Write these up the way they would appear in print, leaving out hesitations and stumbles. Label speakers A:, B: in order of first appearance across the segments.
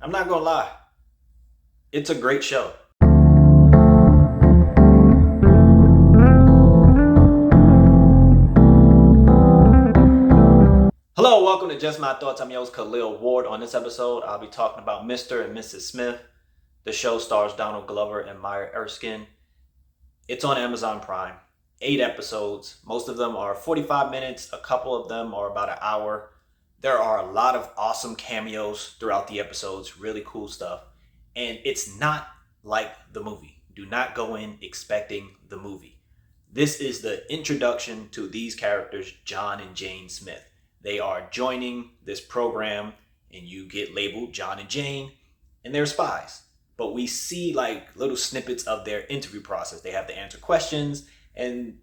A: I'm not gonna lie, it's a great show. Hello, welcome to Just My Thoughts. I'm your host, Khaleel Ward. On this episode, I'll be talking about Mr. and Mrs. Smith. The show stars Donald Glover and Maya Erskine. It's on Amazon Prime. 8 episodes. Most of them are 45 minutes. A couple of them are about an hour. There are a lot of awesome cameos throughout the episodes. Really cool stuff. And it's not like the movie. Do not go in expecting the movie. This is the introduction to these characters, John and Jane Smith. They are joining this program and you get labeled John and Jane and they're spies. But we see like little snippets of their interview process. They have to answer questions and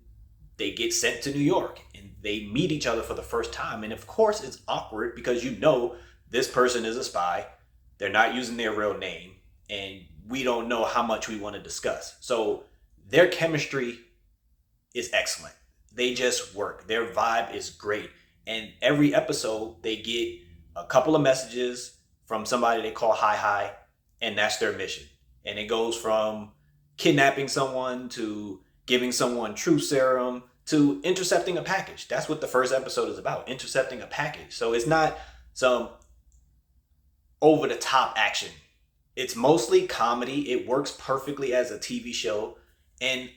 A: they get sent to New York and they meet each other for the first time. And of course it's awkward because you know this person is a spy. They're not using their real name and we don't know how much we want to discuss. So their chemistry is excellent. They just work. Their vibe is great. And every episode, they get a couple of messages from somebody they call Hi, and that's their mission. And it goes from kidnapping someone to giving someone truth serum to intercepting a package. That's what the first episode is about, intercepting a package. So it's not some over-the-top action. It's mostly comedy. It works perfectly as a TV show. And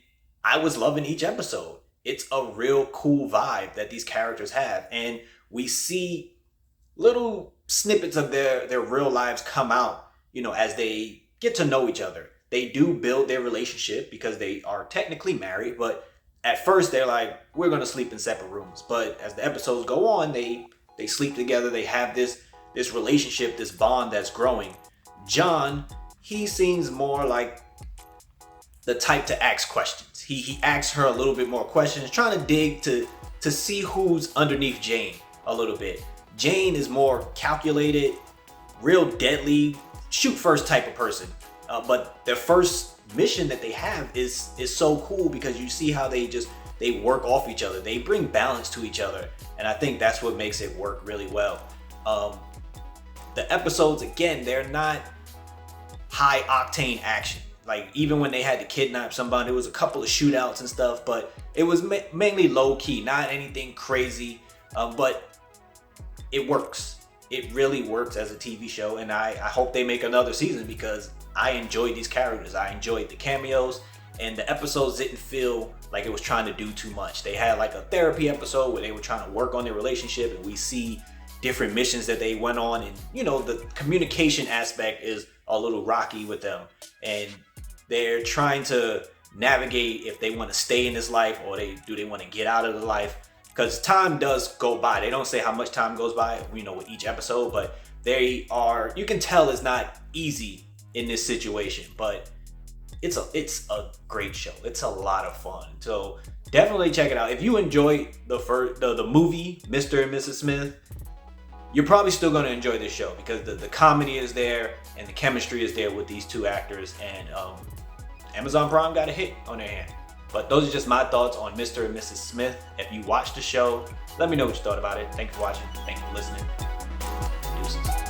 A: I was loving each episode. It's a real cool vibe that these characters have. And we see little snippets of their real lives come out, as they get to know each other. They do build their relationship because they are technically married. But at first they're like, we're going to sleep in separate rooms. But as the episodes go on, they sleep together. They have this relationship, this bond that's growing. John, he seems more like the type to ask questions. He asks her a little bit more questions, trying to dig to see who's underneath Jane a little bit. Jane is more calculated, real deadly, shoot first type of person. But their first mission that they have is so cool because you see how they work off each other. They bring balance to each other. And I think that's what makes it work really well. The episodes, again, they're not high octane action. Like even when they had to kidnap somebody, there was a couple of shootouts and stuff, but it was mainly low key, not anything crazy. But it works. It really works as a TV show, and I hope they make another season because I enjoyed these characters. I enjoyed the cameos, and the episodes didn't feel like it was trying to do too much. They had like a therapy episode where they were trying to work on their relationship, and we see different missions that they went on, and the communication aspect is a little rocky with them, and they're trying to navigate if they want to stay in this life or do they want to get out of the life, because time does go by. They don't say how much time goes by, with each episode, but you can tell it's not easy in this situation, but it's a great show. It's a lot of fun. So definitely check it out. If you enjoyed the movie Mr. and Mrs. Smith, you're probably still going to enjoy this show because the comedy is there and the chemistry is there with these two actors, and Amazon Prime got a hit on their hand. But those are just my thoughts on Mr. and Mrs. Smith. If you watched the show, let me know what you thought about it. Thank you for watching. Thank you for listening. Deuces.